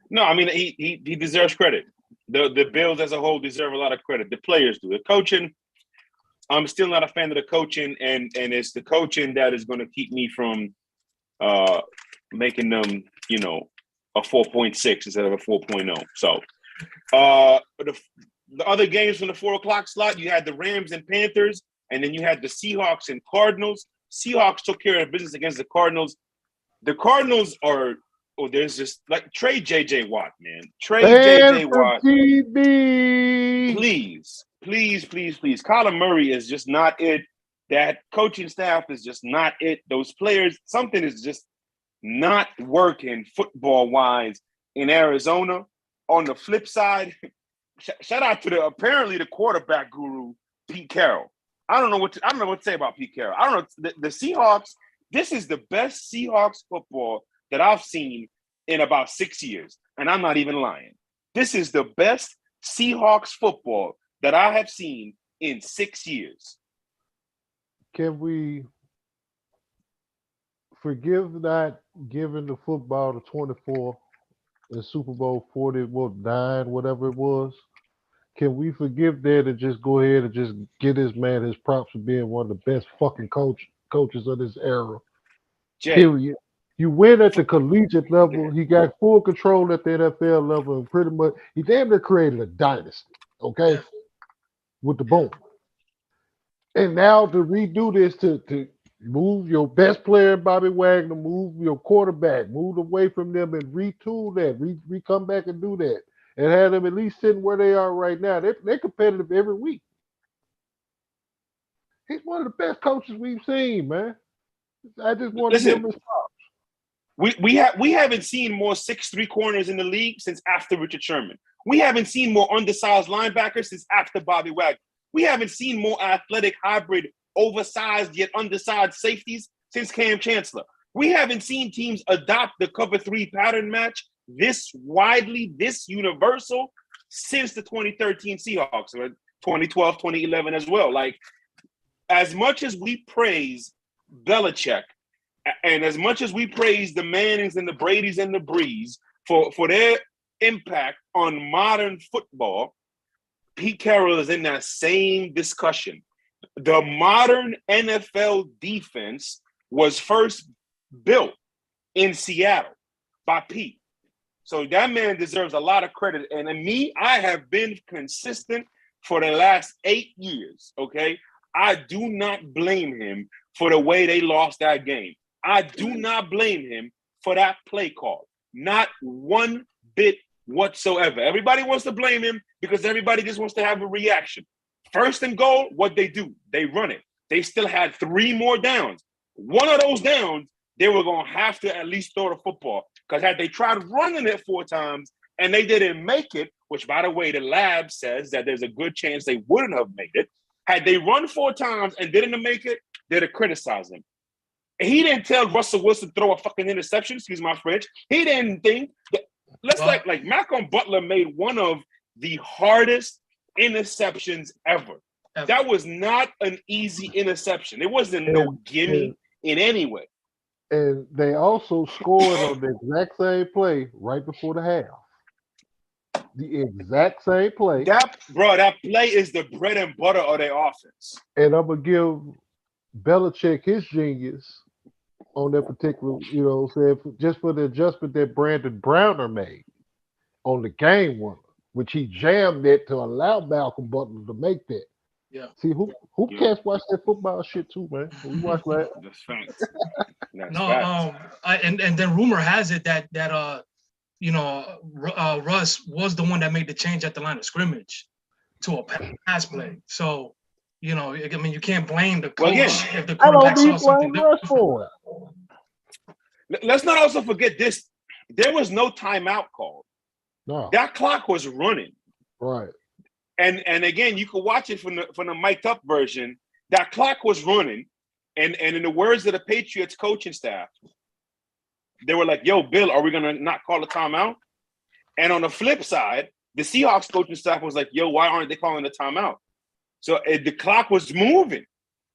No, I mean, he deserves credit. The Bills as a whole deserve a lot of credit. The players do. The coaching, I'm still not a fan of the coaching, and it's the coaching that is going to keep me from making them, a 4.6 instead of a 4.0. So the other games from the 4:00 slot, you had the Rams and Panthers, and then you had the Seahawks and Cardinals. Seahawks took care of business against the Cardinals. The Cardinals are there's just like trade J.J. Watt, man. Trade J.J. Watt. Please. Kyler Murray is just not it. That coaching staff is just not it. Those players, something is just not working football-wise in Arizona. On the flip side, shout out to apparently the quarterback guru, Pete Carroll. I don't know what to say about Pete Carroll. I don't know. The Seahawks, this is the best Seahawks football that I've seen in about 6 years. And I'm not even lying. This is the best Seahawks football that I have seen in 6 years. Can we forgive not giving the football to 24 in Super Bowl 49, whatever it was? Can we forgive that and just go ahead and just get this man his props for being one of the best fucking coaches of this era? Jay, period. You win at the collegiate level. He got full control at the NFL level, and pretty much he damn near created a dynasty, okay, with the boom. And now to redo this, to move your best player, Bobby Wagner, move your quarterback, move away from them and retool that, come back and do that, and have them at least sitting where they are right now. They're competitive every week. He's one of the best coaches we've seen, man. I just want to give him his props. We haven't seen more 6'3" corners in the league since after Richard Sherman. We haven't seen more undersized linebackers since after Bobby Wagner. We haven't seen more athletic, hybrid, oversized yet undersized safeties since Cam Chancellor. We haven't seen teams adopt the cover 3 pattern match this widely, this universal since the 2013 Seahawks, or 2012, 2011 as well. Like, as much as we praise Belichick, and as much as we praise the Mannings and the Bradys and the Brees for their impact on modern football, Pete Carroll is in that same discussion. The modern NFL defense was first built in Seattle by Pete. So that man deserves a lot of credit. And me, I have been consistent for the last 8 years, okay? I do not blame him for the way they lost that game. I do not blame him for that play call. Not one bit whatsoever. Everybody wants to blame him because everybody just wants to have a reaction. First and goal, what they do, they run it. They still had 3 more downs. One of those downs, they were going to have to at least throw the football, because had they tried running it 4 times and they didn't make it, which, by the way, the lab says that there's a good chance they wouldn't have made it. Had they run 4 times and didn't make it, they'd have criticized him. He didn't tell Russell Wilson to throw a fucking interception, excuse my French. He didn't think that, like Malcolm Butler made one of the hardest interceptions ever. That was not an easy interception. It wasn't no gimme in any way. And they also scored on the exact same play right before the half. The exact same play. That play is the bread and butter of their offense. And I'm going to give Belichick his genius on that particular, just for the adjustment that Brandon Browner made on the game winner, which he jammed it to allow Malcolm Butler to make that. Yeah. See, who cats watch that football shit too, man? We watch that. That's facts. And then rumor has it that Russ was the one that made the change at the line of scrimmage to a pass play. So, you can't blame the coach if the quarterback saw something different. Let's not also forget this. There was no timeout called. No. That clock was running. Right. And again, you could watch it from the mic'd up version. That clock was running. And in the words of the Patriots coaching staff, they were like, yo, Bill, are we going to not call a timeout? And on the flip side, the Seahawks coaching staff was like, yo, why aren't they calling the timeout? So the clock was moving.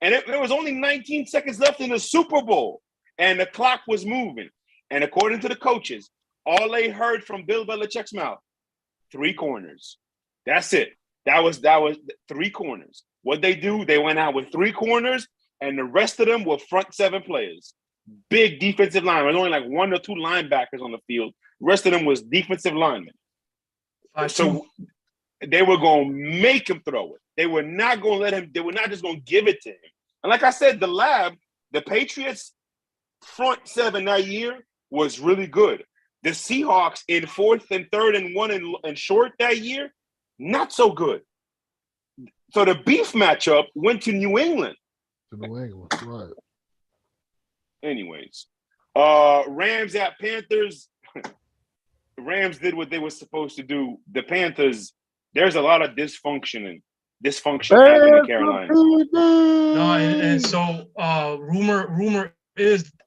And there was only 19 seconds left in the Super Bowl. And the clock was moving. And according to the coaches, all they heard from Bill Belichick's mouth, 3 corners. That's it. That was 3 corners. What they do, they went out with 3 corners, and the rest of them were front 7 players. Big defensive linemen. There's only like 1 or 2 linebackers on the field. The rest of them was defensive linemen. So they were going to make him throw it. They were not going to let him. They were not just going to give it to him. And like I said, the Patriots front 7 that year was really good. The Seahawks in 4th and 3rd and 1 and short that year, not so good. So the beef matchup went to New England. Right. Anyways, Rams at Panthers. Rams did what they were supposed to do. The Panthers, there's a lot of dysfunction happening in Carolina. No, and so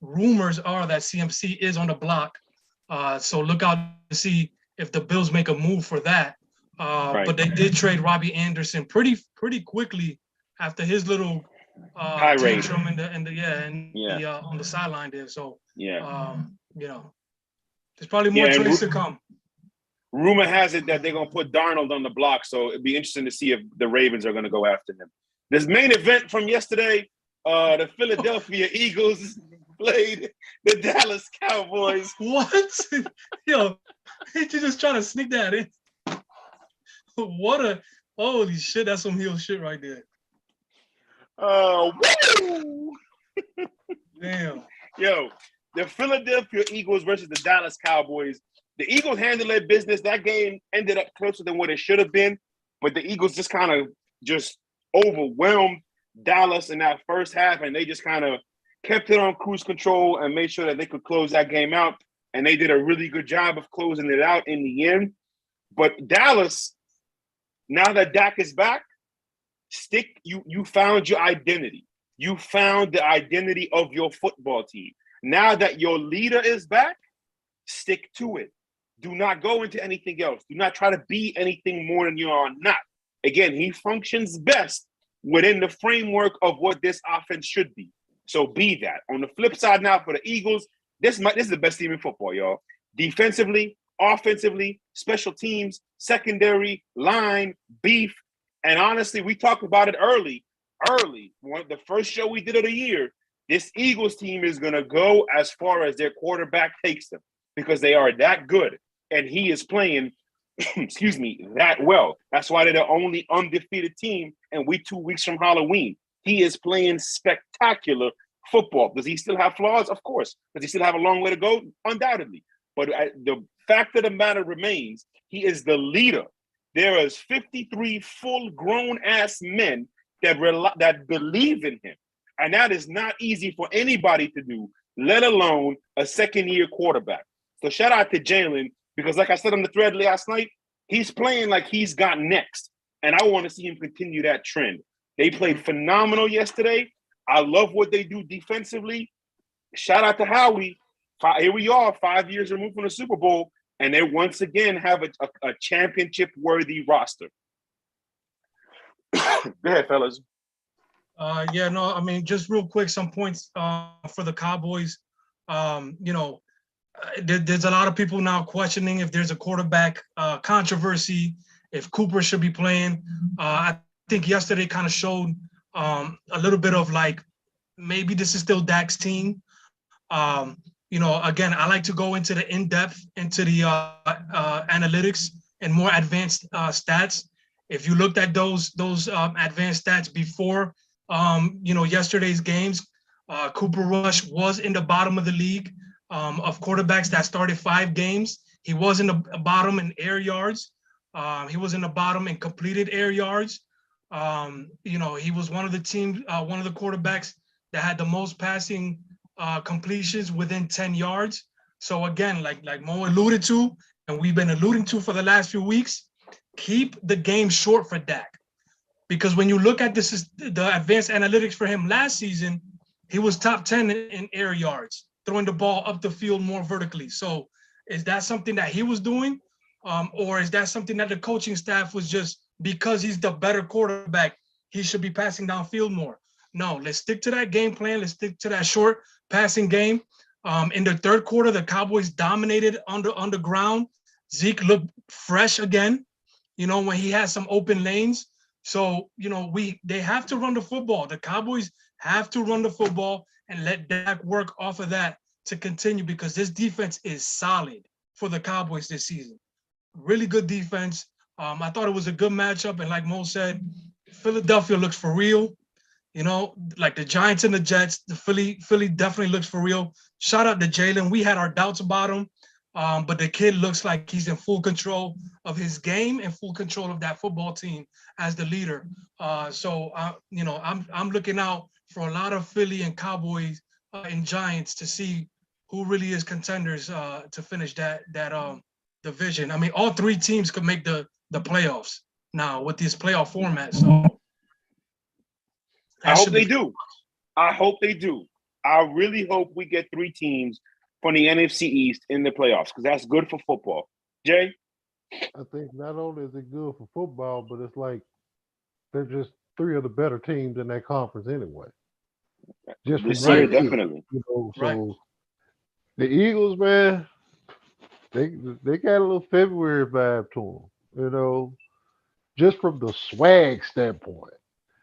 rumors are that CMC is on the block. So look out to see if the Bills make a move for that. Right. But they did trade Robbie Anderson pretty quickly after his little tantrum on the sideline there. So there's probably more trades to come. Rumor has it that they're going to put Darnold on the block, so it'd be interesting to see if the Ravens are going to go after him. This main event from yesterday, the Philadelphia Eagles played the Dallas Cowboys. What? Yo, you just trying to sneak that in. Holy shit, that's some heel shit right there. Woo! Damn. Yo, the Philadelphia Eagles versus the Dallas Cowboys. The Eagles handled their business. That game ended up closer than what it should have been, but the Eagles just kind of overwhelmed Dallas in that first half, and they just kind of kept it on cruise control and made sure that they could close that game out, and they did a really good job of closing it out in the end. But Dallas, now that Dak is back, you found your identity. You found the identity of your football team. Now that your leader is back, stick to it. Do not go into anything else. Do not try to be anything more than you are not. Again, he functions best within the framework of what this offense should be. So be that. On the flip side now for the Eagles, this is the best team in football, y'all. Defensively, offensively, special teams, secondary, line, beef. And honestly, we talked about it early. The first show we did of the year, this Eagles team is going to go as far as their quarterback takes them because they are that good. And he is playing, that well. That's why they're the only undefeated team, and we 2 weeks from Halloween. He is playing spectacular football. Does he still have flaws? Of course. Does he still have a long way to go? Undoubtedly. But the fact of the matter remains, he is the leader. There is 53 full-grown-ass men that believe in him. And that is not easy for anybody to do, let alone a second-year quarterback. So shout out to Jalen, because like I said on the thread last night, he's playing like he's got next. And I want to see him continue that trend. They played phenomenal yesterday. I love what they do defensively. Shout out to Howie. Here we are, 5 years removed from the Super Bowl, and they once again have a championship-worthy roster. Go ahead, fellas. Just real quick, some points for the Cowboys. There's a lot of people now questioning if there's a quarterback controversy, if Cooper should be playing. I think yesterday kind of showed a little bit of like, maybe this is still Dak's team. Again, I like to go into the in-depth, into the analytics and more advanced stats. If you looked at those advanced stats before, yesterday's games, Cooper Rush was in the bottom of the league of quarterbacks that started 5 games. He was in the bottom in air yards. He was in the bottom in completed air yards. He was one of the quarterbacks that had the most passing completions within 10 yards. So again, like Mo alluded to, and we've been alluding to for the last few weeks, keep the game short for Dak. Because when you look at the advanced analytics for him last season, he was top 10 in air yards, throwing the ball up the field more vertically. So is that something that he was doing? Or is that something that the coaching staff was just, because he's the better quarterback, he should be passing downfield more? No, let's stick to that game plan. Let's stick to that short passing game. In the third quarter, the Cowboys dominated on the ground. Zeke looked fresh again, when he had some open lanes. So, they have to run the football. The Cowboys have to run the football and let Dak work off of that to continue, because this defense is solid for the Cowboys this season. Really good defense. I thought it was a good matchup. And like Mo said, Philadelphia looks for real. Like the Giants and the Jets, the Philly definitely looks for real. Shout out to Jalen. We had our doubts about him, but the kid looks like he's in full control of his game and full control of that football team as the leader. I'm looking out for a lot of Philly and Cowboys and Giants to see who really is contenders to finish that division. I mean, all 3 teams could make the playoffs now with this playoff format. So I hope they do. I really hope we get 3 teams from the NFC East in the playoffs, because that's good for football. Jay? I think not only is it good for football, but it's like they're just 3 of the better teams in that conference anyway. Just this year, definitely. So the Eagles, man, they got a little February vibe to them, just from the swag standpoint.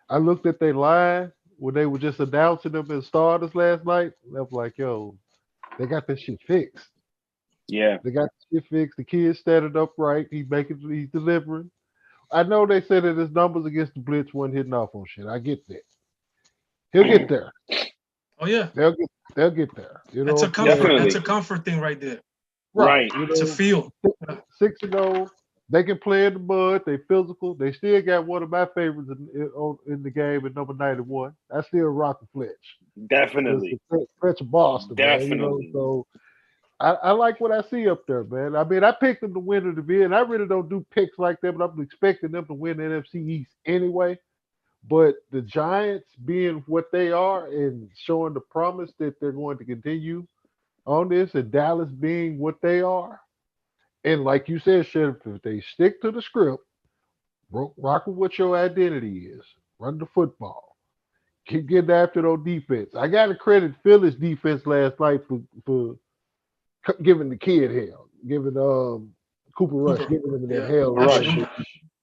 I looked at their line when they were just announcing them as starters last night. I was like, yo, they got this shit fixed. Yeah. They got this shit fixed. The kid's standing up right. He's delivering. I know they said that his numbers against the blitz wasn't hitting off on shit. I get that. He'll get there. Oh yeah. They'll get there. That's a comfort. Definitely. That's a comfort thing right there. Right. It's a feel. 6-0. They can play in the mud. They physical. They still got one of my favorites in the game at number 91. I still rock the Fletch. Definitely. Fletch Boston. Definitely. Man, so I like what I see up there, man. I mean, I picked them to win the division. I really don't do picks like that, but I'm expecting them to win the NFC East anyway. But the Giants being what they are and showing the promise that they're going to continue on this, and Dallas being what they are, And like you said, Sheriff, if they stick to the script, rock with what your identity is, run the football, keep getting after those defense. I got to credit Philly's defense last night for giving the kid hell, giving Cooper Rush, giving him that hell. Rush.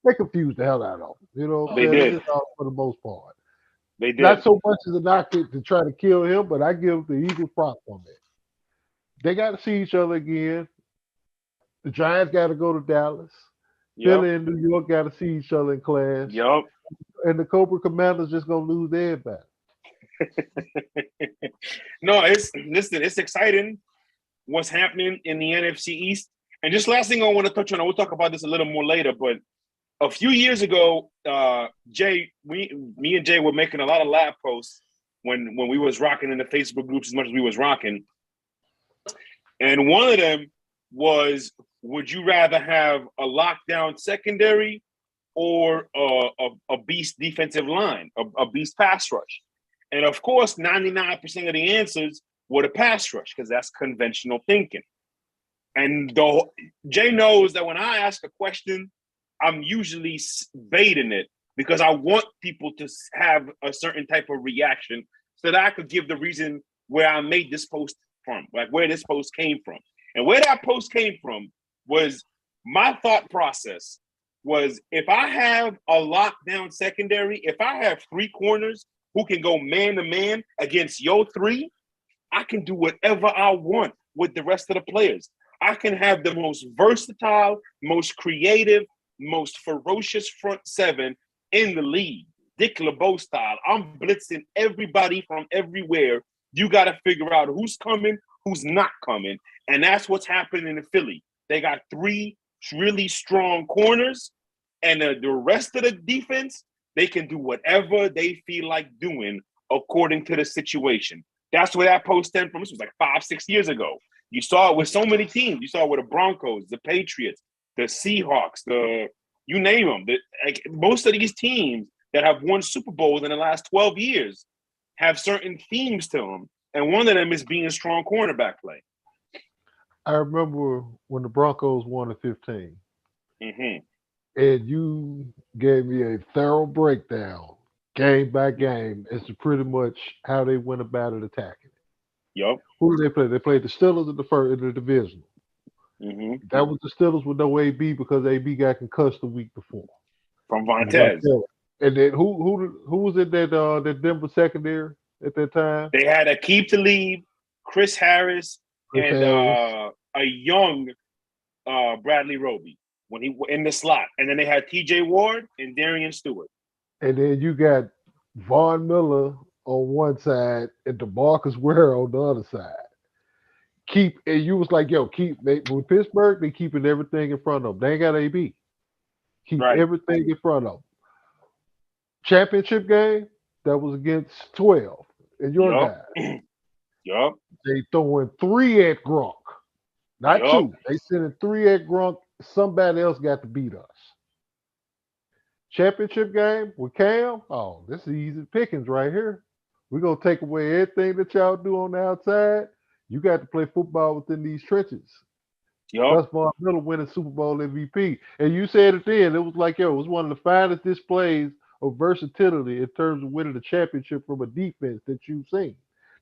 They confused the hell out of him. You know what I'm They saying? did. Just all for the most part. They did. Not so much as a knock to try to kill him, but I give the Eagles props on that. They got to see each other again. The Giants got to go to Dallas. Philly and New York got to see each other in class. Yep. And the Cobra Commanders just gonna lose their battle. No, it's exciting what's happening in the NFC East. And just last thing I want to touch on, we'll talk about this a little more later, but a few years ago, Jay, me and Jay were making a lot of lab posts when we was rocking in the Facebook groups as much as we was rocking. And one of them was, would you rather have a lockdown secondary or a beast defensive line, a beast pass rush? And of course, 99% of the answers were the pass rush because that's conventional thinking. And Jay knows that when I ask a question, I'm usually baiting it because I want people to have a certain type of reaction so that I could give the reason where I made this post from, like where this post came from. And where that post came from was my thought process was, if I have a lockdown secondary, if I have three corners who can go man-to-man against your three, I can do whatever I want with the rest of the players. I can have the most versatile, most creative, most ferocious front seven in the league. Dick LeBeau style. I'm blitzing everybody from everywhere. You got to figure out who's coming, who's not coming. And that's what's happening in Philly. They got three really strong corners, and the rest of the defense, they can do whatever they feel like doing according to the situation. That's where that post stemmed from. This was like 5-6 years ago. You saw it with so many teams. You saw it with the Broncos, the Patriots, the Seahawks, you name them. Most of these teams that have won Super Bowls in the last 12 years have certain themes to them, and one of them is being strong cornerback play. I remember when the Broncos won at 15, and you gave me a thorough breakdown, game by game, as to pretty much how they went about it attacking. Yep. Who did they play? They played the Steelers in the division. That was the Steelers with no AB because AB got concussed the week before from Vontaze. And then who was in that Denver secondary at that time? They had Aqib Talib, Chris Harris, and a young Bradley Roby when he in the slot, and then they had T.J. Ward and Darian Stewart. And then you got Von Miller on one side and DeMarcus Ware on the other side. And you was like, with Pittsburgh, they keeping everything in front of them. They ain't got AB. Keep everything in front of them. Championship game, that was against 12 and your guys. Yup. They throwing 3 at Gronk. Not 2. They sending 3 at Gronk. Somebody else got to beat us. Championship game with Cam. Oh, this is easy pickings right here. We're going to take away everything that y'all do on the outside. You got to play football within these trenches. Gus Von Miller winning Super Bowl MVP. And you said it then. It was like, it was one of the finest displays of versatility in terms of winning the championship from a defense that you've seen.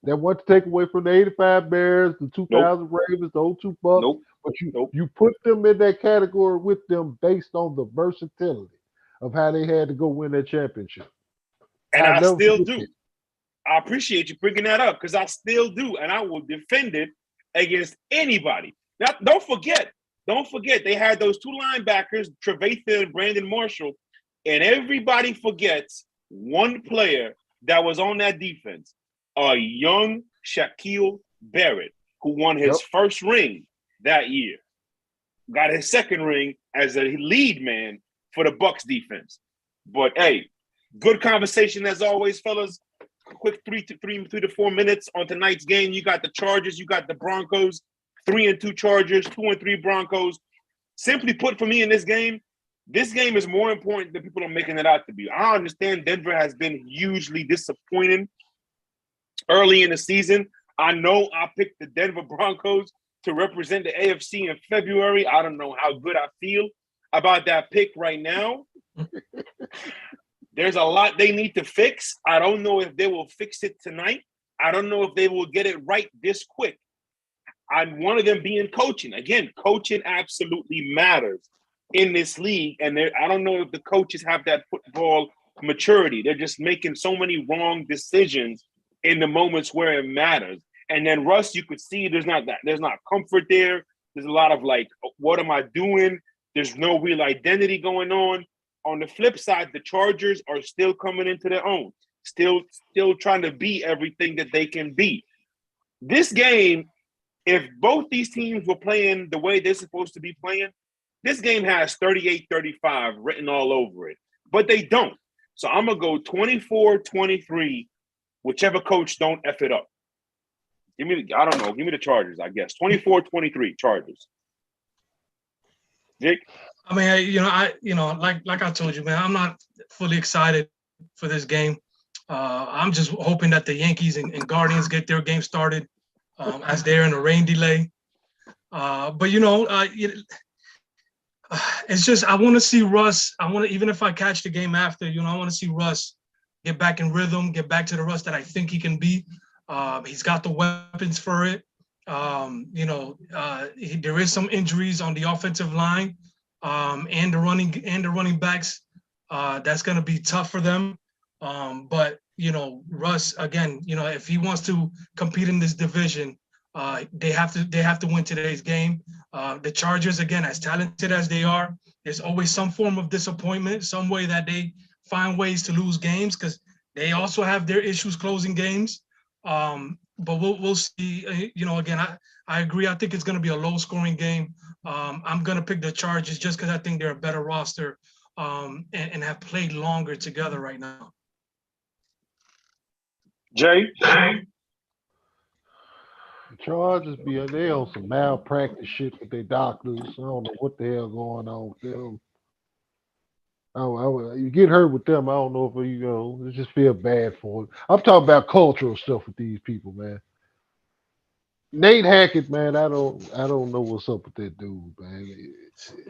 That want to take away from the 85 Bears, the 2000 Ravens, the 02 Bucks. But you put them in that category with them based on the versatility of how they had to go win that championship. And I still do. I appreciate you bringing that up because I still do, and I will defend it against anybody. Now, don't forget, they had those 2 linebackers, Trevathan and Brandon Marshall, and everybody forgets one player that was on that defense, a young Shaquille Barrett, who won his first ring that year, got his second ring as a lead man for the Bucs defense. But hey, good conversation as always, fellas. Quick 3 to 4 minutes on tonight's game. You got the Chargers, you got the Broncos, 3-2 Chargers, 2-3 Broncos. Simply put, for me in this game is more important than people are making it out to be. I understand Denver has been hugely disappointing early in the season. I know I picked the Denver Broncos to represent the AFC in February. I don't know how good I feel about that pick right now. There's a lot they need to fix. I don't know if they will fix it tonight. I don't know if they will get it right this quick. I'm one of them being coaching. Again, coaching absolutely matters in this league. And I don't know if the coaches have that football maturity. They're just making so many wrong decisions in the moments where it matters. And then Russ, you could see there's not comfort there. There's a lot of like, what am I doing? There's no real identity going on. On the flip side, the Chargers are still coming into their own, still trying to be everything that they can be. This game, if both these teams were playing the way they're supposed to be playing, this game has 38-35 written all over it. But they don't. So I'm going to go 24-23, whichever coach don't F it up. Give me the Chargers, I guess. 24-23 Chargers. Jake? I mean, like I told you, man, I'm not fully excited for this game. I'm just hoping that the Yankees and Guardians get their game started as they're in a rain delay. But it's just I want to see Russ. Even if I catch the game after, I want to see Russ get back in rhythm, get back to the Russ that I think he can be. He's got the weapons for it. There is some injuries on the offensive line and the running backs. That's going to be tough for them. But Russ, again, if he wants to compete in this division, they have to win today's game. The Chargers, again, as talented as they are, there's always some form of disappointment, some way that they find ways to lose games because they also have their issues closing games. But we'll see. Again, I agree. I think it's going to be a low-scoring game. I'm going to pick the Chargers just because I think they're a better roster and have played longer together right now. Jay? The Chargers they on some malpractice shit with their doctors. I don't know what the hell going on with them. You get hurt with them. I don't know if you just feel bad for it. I'm talking about cultural stuff with these people, man. Nate Hackett, man, I don't know what's up with that dude, man. I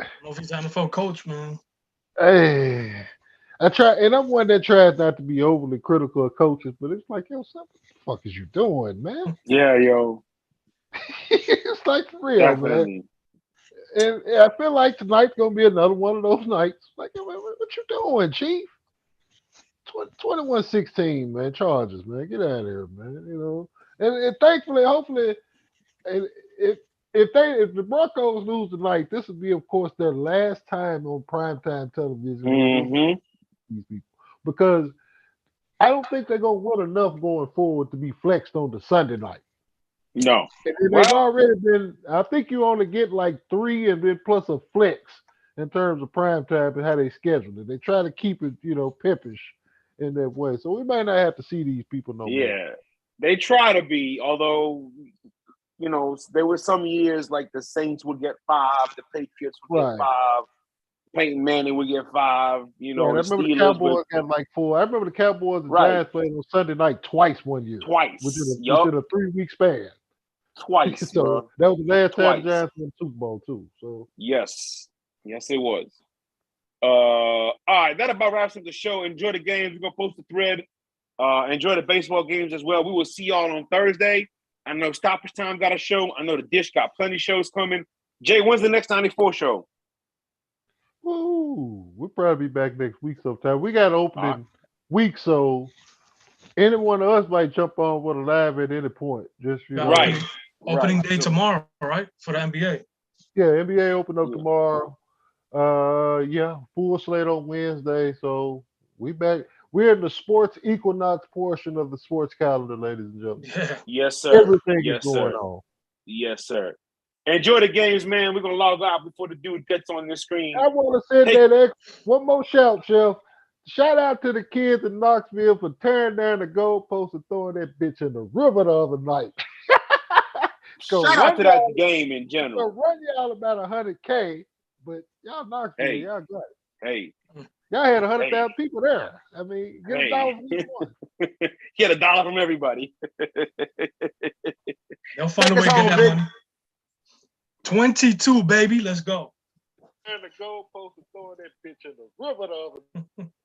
don't know if he's an NFL coach, man. Hey, I'm one that tries not to be overly critical of coaches, but it's like, what the fuck is you doing, man? Yeah, yo. It's like for real, Definitely. man. And I feel like tonight's gonna be another one of those nights. Like, what you doing, Chief? 21-16, man. Chargers, man. Get out of here, man. And thankfully, hopefully, if the Broncos lose tonight, this will be, of course, their last time on primetime television. Mm-hmm. These people, because I don't think they're gonna win enough going forward to be flexed on the Sunday night. No. They've already been. I think you only get like 3 and then plus a flex in terms of prime time and how they schedule it. They try to keep it, pimpish in that way. So we might not have to see these people no more. Yeah, they try to be. Although, there were some years like the Saints would get 5, the Patriots would get 5, Peyton Manning would get 5. I remember the Cowboys got like 4. I remember the Cowboys and Giants playing on Sunday night twice one year. Within a 3-week span. Twice. So bro. that was the last time the Giants won the Super Bowl too. So yes, it was. All right, that about wraps up the show. Enjoy the games. We're gonna post the thread. Enjoy the baseball games as well. We will see y'all on Thursday. I know Stoppage Time got a show. I know the Dish got plenty of shows coming. Jay, when's the next 94 show? We'll probably be back next week sometime. We got an opening week, so any one of us might jump on with a live at any point. Just Opening day tomorrow, right? For the NBA. Yeah, NBA open up tomorrow. Full slate on Wednesday. So we back. We're in the sports equinox portion of the sports calendar, ladies and gentlemen. Yeah. Yes, sir. Everything is going on. Yes, sir. Enjoy the games, man. We're gonna log out before the dude gets on the screen. I want to send that one more shout, Chef. Shout out to the kids in Knoxville for tearing down the goalpost and throwing that bitch in the river the other night. Shout out to that game in general. So run y'all about 100K, but y'all Knoxville, y'all got it. Hey. Y'all had 100,000 people there. I mean, get $1 from each one. Get $1 from everybody. They'll find a Take way us to get home, that Vic. money. 22, baby. Let's go. And the goalpost and throwing that bitch in the river the other